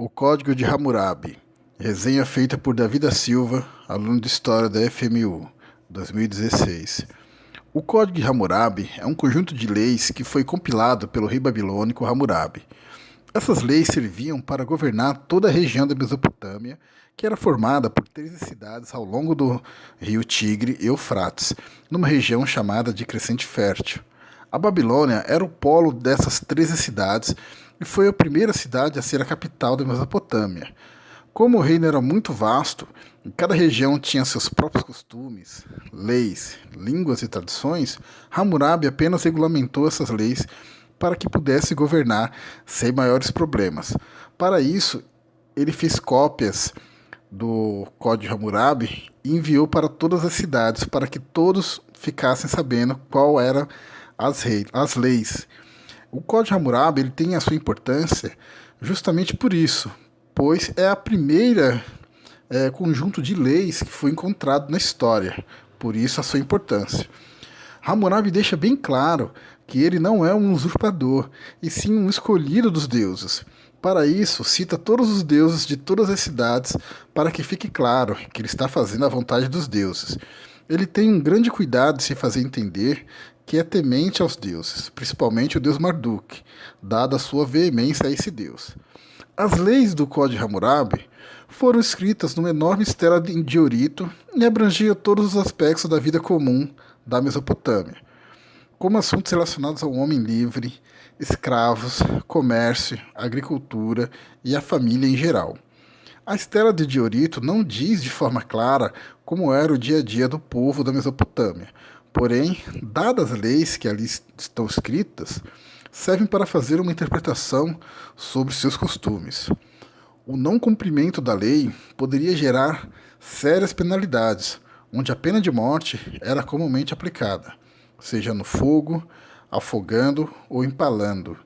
O Código de Hammurabi. Resenha feita por Davi da Silva, aluno de História da FMU, 2016. O Código de Hammurabi é um conjunto de leis que foi compilado pelo rei babilônico Hammurabi. Essas leis serviam para governar toda a região da Mesopotâmia, que era formada por 13 cidades ao longo do rio Tigre e Eufrates, numa região chamada de Crescente Fértil. A Babilônia era o polo dessas 13 cidades e foi a primeira cidade a ser a capital da Mesopotâmia. Como o reino era muito vasto, e cada região tinha seus próprios costumes, leis, línguas e tradições, Hammurabi apenas regulamentou essas leis para que pudesse governar sem maiores problemas. Para isso, ele fez cópias do Código de Hammurabi e enviou para todas as cidades para que todos ficassem sabendo qual eram as leis. O Código de Hammurabi ele tem a sua importância justamente por isso, pois é a primeira conjunto de leis que foi encontrado na história, por isso a sua importância. Hammurabi deixa bem claro que ele não é um usurpador, e sim um escolhido dos deuses. Para isso, cita todos os deuses de todas as cidades para que fique claro que ele está fazendo a vontade dos deuses. Ele tem um grande cuidado de se fazer entender que é temente aos deuses, principalmente o deus Marduk, dada a sua veemência a esse deus. As leis do Código de Hammurabi foram escritas numa enorme estela de diorito e abrangiam todos os aspectos da vida comum da Mesopotâmia, como assuntos relacionados ao homem livre, escravos, comércio, agricultura e a família em geral. A estela de diorito não diz de forma clara como era o dia a dia do povo da Mesopotâmia, porém, dadas as leis que ali estão escritas, servem para fazer uma interpretação sobre seus costumes. O não cumprimento da lei poderia gerar sérias penalidades, onde a pena de morte era comumente aplicada, seja no fogo, afogando ou empalando.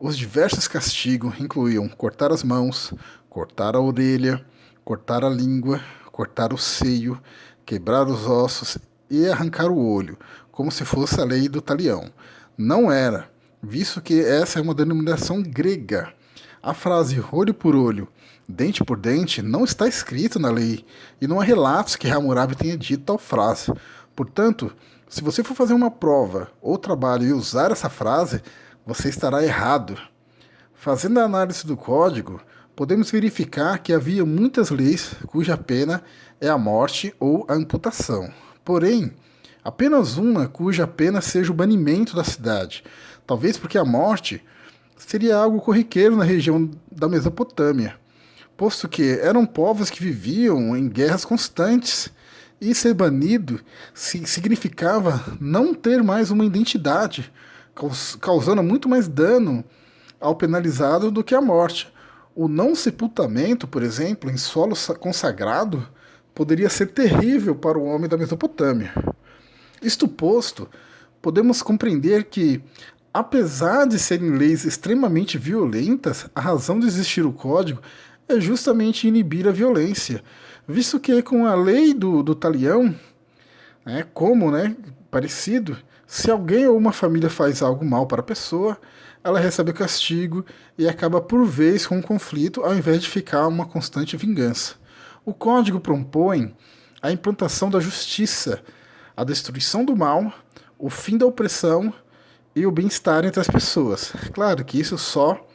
Os diversos castigos incluíam cortar as mãos, cortar a orelha, cortar a língua, cortar o seio, quebrar os ossos e arrancar o olho, como se fosse a lei do talião. Não era, visto que essa é uma denominação grega. A frase olho por olho, dente por dente não está escrito na lei, e não há relatos que Hammurabi tenha dito tal frase. Portanto, se você for fazer uma prova ou trabalho e usar essa frase, você estará errado. Fazendo a análise do código, podemos verificar que havia muitas leis cuja pena é a morte ou a amputação. Porém, apenas uma cuja pena seja o banimento da cidade, talvez porque a morte seria algo corriqueiro na região da Mesopotâmia, posto que eram povos que viviam em guerras constantes, e ser banido significava não ter mais uma identidade, causando muito mais dano ao penalizado do que a morte. O não sepultamento, por exemplo, em solo consagrado, poderia ser terrível para o homem da Mesopotâmia. Isto posto, podemos compreender que, apesar de serem leis extremamente violentas, a razão de existir o código é justamente inibir a violência, visto que com a lei do talião, parecido, se alguém ou uma família faz algo mal para a pessoa, ela recebe o castigo e acaba por vez com um conflito ao invés de ficar uma constante vingança. O código propõe a implantação da justiça, a destruição do mal, o fim da opressão e o bem-estar entre as pessoas. Claro que isso só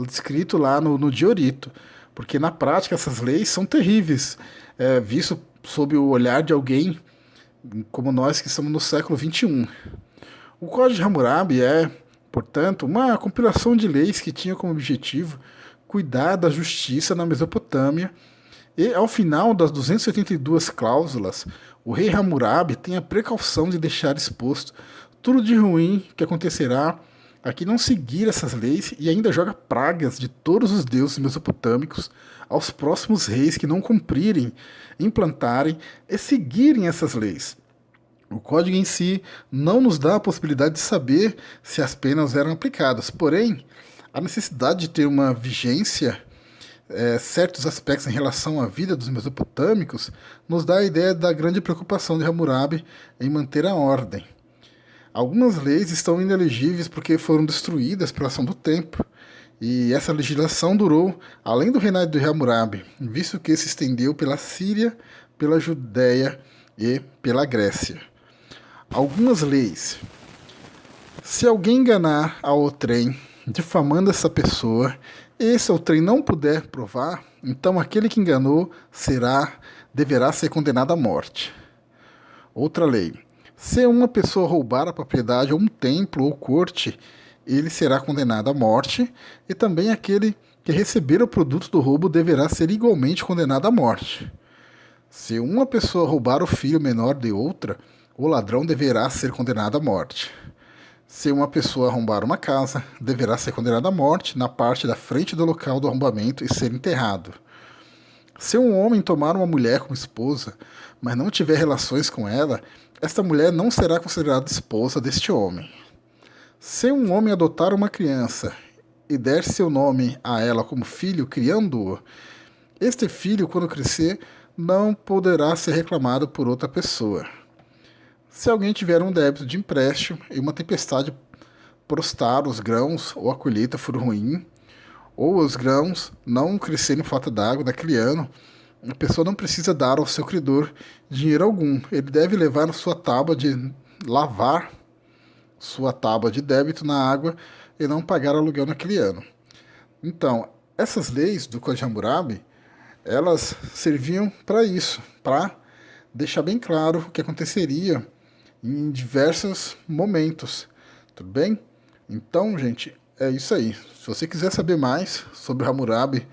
escrito lá no diorito, porque na prática essas leis são terríveis, visto sob o olhar de alguém como nós que estamos no século XXI. O Código de Hammurabi é, portanto, uma compilação de leis que tinha como objetivo cuidar da justiça na Mesopotâmia, e ao final das 282 cláusulas, o rei Hammurabi tem a precaução de deixar exposto tudo de ruim que acontecerá a quem não seguir essas leis, e ainda joga pragas de todos os deuses mesopotâmicos aos próximos reis que não cumprirem, implantarem e seguirem essas leis. O código em si não nos dá a possibilidade de saber se as penas eram aplicadas, porém, a necessidade de ter uma vigência, certos aspectos em relação à vida dos mesopotâmicos, nos dá a ideia da grande preocupação de Hammurabi em manter a ordem. Algumas leis estão inelegíveis porque foram destruídas pela ação do tempo, E essa legislação durou além do reinado de Hammurabi, visto que se estendeu pela Síria, pela Judéia e pela Grécia. Algumas leis. Se alguém enganar a outrem, difamando essa pessoa, e esse outrem não puder provar, então aquele que enganou deverá ser condenado à morte. Outra lei. Se uma pessoa roubar a propriedade ou um templo ou corte, ele será condenado à morte, e também aquele que receber o produto do roubo deverá ser igualmente condenado à morte. Se uma pessoa roubar o filho menor de outra, o ladrão deverá ser condenado à morte. Se uma pessoa arrombar uma casa, deverá ser condenado à morte na parte da frente do local do arrombamento e ser enterrado. Se um homem tomar uma mulher como esposa, mas não tiver relações com ela, esta mulher não será considerada esposa deste homem. Se um homem adotar uma criança e der seu nome a ela como filho, criando-o, este filho, quando crescer, não poderá ser reclamado por outra pessoa. Se alguém tiver um débito de empréstimo e uma tempestade prostar os grãos ou a colheita for ruim, ou os grãos não crescerem em falta d'água daquele ano, a pessoa não precisa dar ao seu credor dinheiro algum. Ele deve levar sua tábua de lavar sua tábua de débito na água e não pagar aluguel naquele ano. Então, essas leis do Código de Hammurabi, elas serviam para isso, para deixar bem claro o que aconteceria em diversos momentos, tudo bem? Então, gente, é isso aí. Se você quiser saber mais sobre Hammurabi,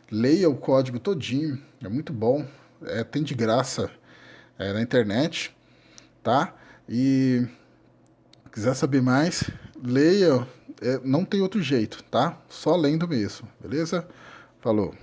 leia o código todinho, é muito bom, tem de graça na internet, tá? E quiser saber mais, leia, não tem outro jeito, tá? Só lendo mesmo, beleza? Falou!